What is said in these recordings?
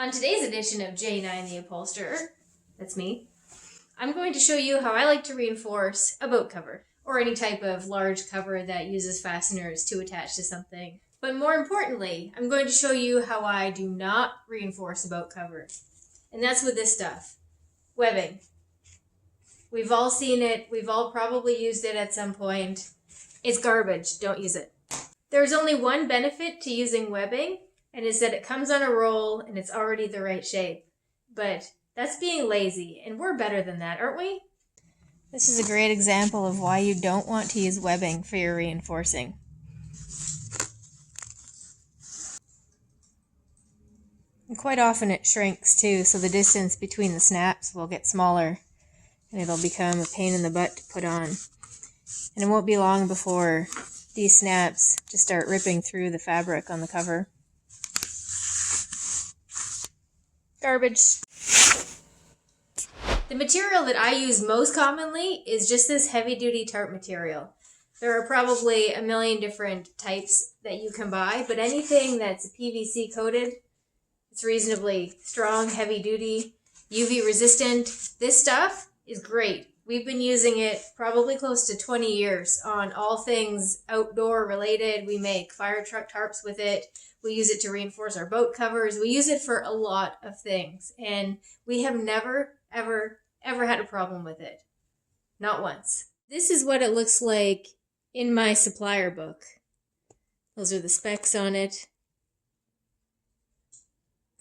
On today's edition of J9 the Upholsterer, that's me, I'm going to show you how I like to reinforce a boat cover, or any type of large cover that uses fasteners to attach to something. But more importantly, I'm going to show you how I do not reinforce a boat cover. And that's with this stuff. Webbing. We've all seen it, we've all probably used it at some point. It's garbage, don't use it. There's only one benefit to using webbing, and it's that it comes on a roll and it's already the right shape. But that's being lazy, and we're better than that, aren't we? This is a great example of why you don't want to use webbing for your reinforcing. And quite often it shrinks too, so the distance between the snaps will get smaller, and it'll become a pain in the butt to put on. And it won't be long before these snaps just start ripping through the fabric on the cover. Garbage. The material that I use most commonly is just this heavy-duty tarp material. There are probably a million different types that you can buy, but anything that's PVC coated, it's reasonably strong, heavy-duty, UV resistant. This stuff is great. We've been using it probably close to 20 years on all things outdoor related. We make fire truck tarps with it. We use it to reinforce our boat covers. We use it for a lot of things. And we have never, ever had a problem with it. Not once. This is what it looks like in my supplier book. Those are the specs on it.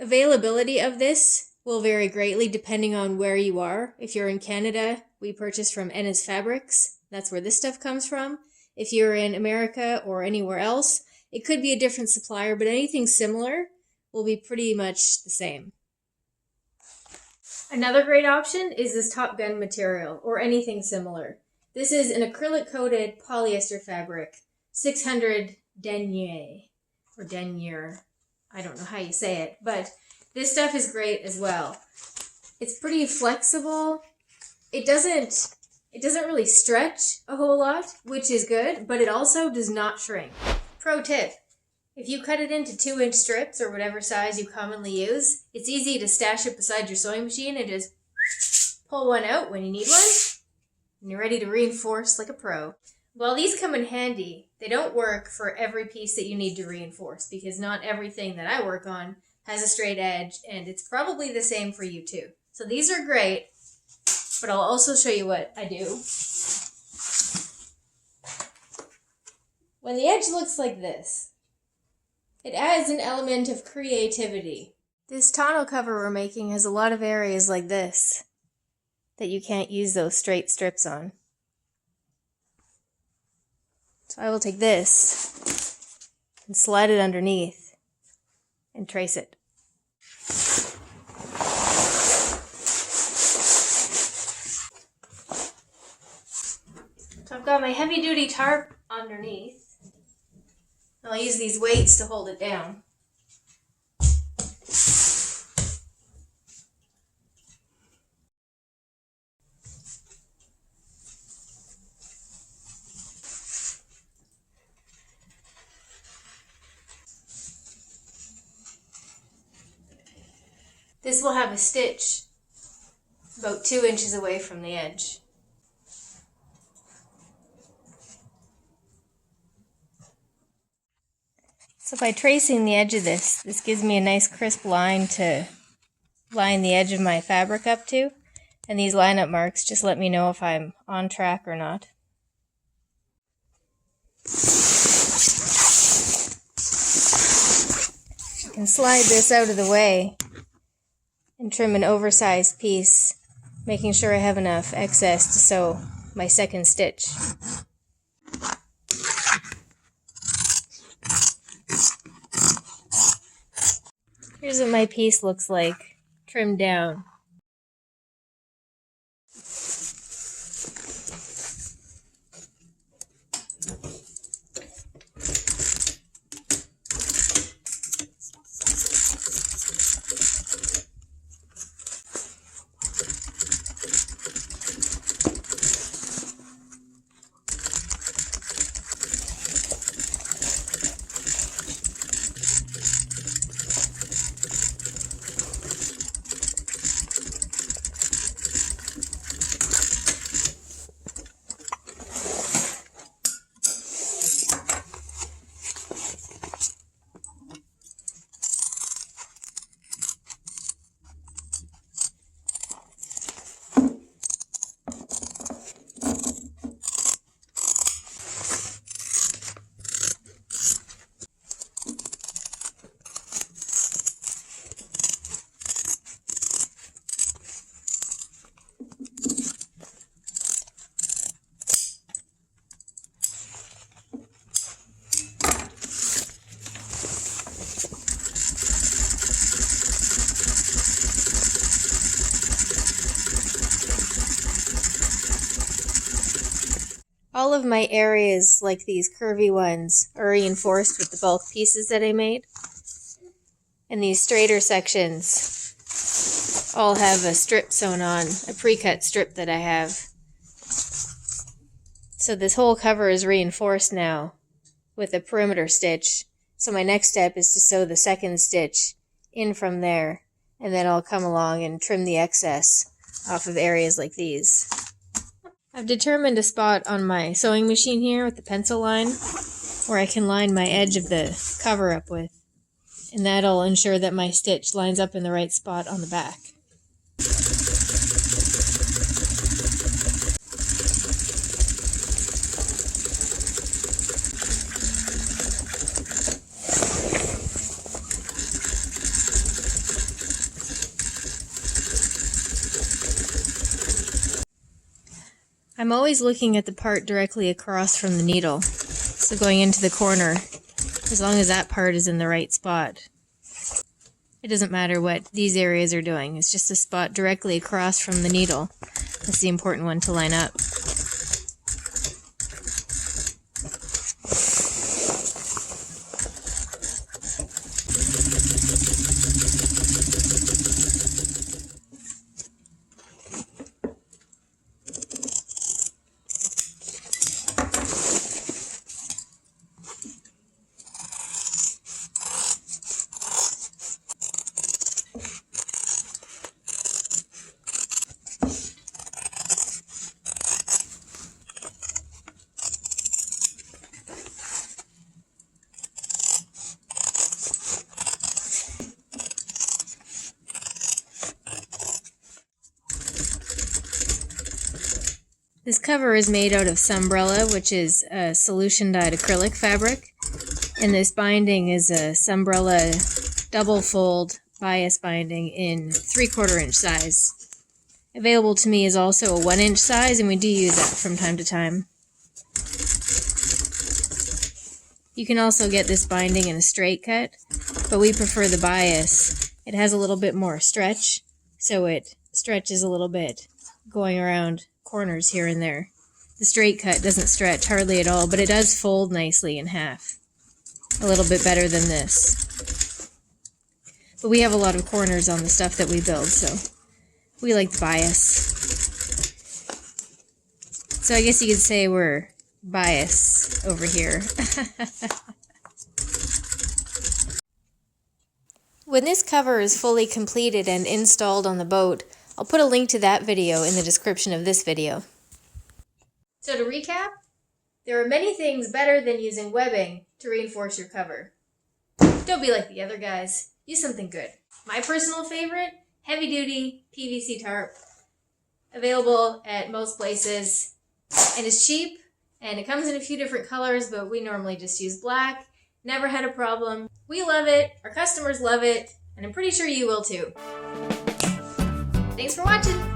Availability of this will vary greatly depending on where you are. If you're in Canada, we purchase from Ennis Fabrics. That's where this stuff comes from. If you're in America or anywhere else, it could be a different supplier, but anything similar will be pretty much the same. Another great option is this Top Gun material, or anything similar. This is an acrylic-coated polyester fabric, 600 denier, or denier. I don't know how you say it, but this stuff is great as well. It's pretty flexible. It doesn't really stretch a whole lot, which is good, but it also does not shrink. Pro tip, if you cut it into 2-inch strips or whatever size you commonly use, it's easy to stash it beside your sewing machine and just pull one out when you need one, and you're ready to reinforce like a pro. While these come in handy, they don't work for every piece that you need to reinforce, because not everything that I work on has a straight edge, and it's probably the same for you too. So these are great, but I'll also show you what I do. When the edge looks like this, it adds an element of creativity. This tonneau cover we're making has a lot of areas like this that you can't use those straight strips on. So I will take this and slide it underneath and trace it. So I've got my heavy-duty tarp underneath. I'll use these weights to hold it down. This will have a stitch about 2 inches away from the edge. So by tracing the edge of this gives me a nice crisp line to line the edge of my fabric up to, and these line-up marks just let me know if I'm on track or not. I can slide this out of the way and trim an oversized piece, making sure I have enough excess to sew my second stitch. Here's what my piece looks like, trimmed down. all of my areas, like these curvy ones, are reinforced with the bulk pieces that I made. And these straighter sections all have a strip sewn on, a pre-cut strip that I have. So this whole cover is reinforced now with a perimeter stitch. So my next step is to sew the second stitch in from there, and then I'll come along and trim the excess off of areas like these. I've determined a spot on my sewing machine here with the pencil line where I can line my edge of the cover up with, and that'll ensure that my stitch lines up in the right spot on the back. I'm always looking at the part directly across from the needle, so going into the corner, as long as that part is in the right spot. It doesn't matter what these areas are doing, it's just a spot directly across from the needle. That's the important one to line up. This cover is made out of Sunbrella, which is a solution dyed acrylic fabric, and this binding is a Sunbrella double fold bias binding in 3/4 inch size. Available to me is also a 1 inch size, and we do use that from time to time. You can also get this binding in a straight cut, but we prefer the bias. It has a little bit more stretch, so it stretches a little bit going around corners here and there. The straight cut doesn't stretch hardly at all, but it does fold nicely in half. A little bit better than this. But we have a lot of corners on the stuff that we build, so we like the bias. So I guess you could say we're bias over here. When this cover is fully completed and installed on the boat, I'll put a link to that video in the description of this video. So to recap, there are many things better than using webbing to reinforce your cover. Don't be like the other guys. Use something good. My personal favorite, heavy-duty PVC tarp. Available at most places, and it's cheap, and it comes in a few different colors, but we normally just use black. Never had a problem. We love it, our customers love it, and I'm pretty sure you will too. Thanks for watching!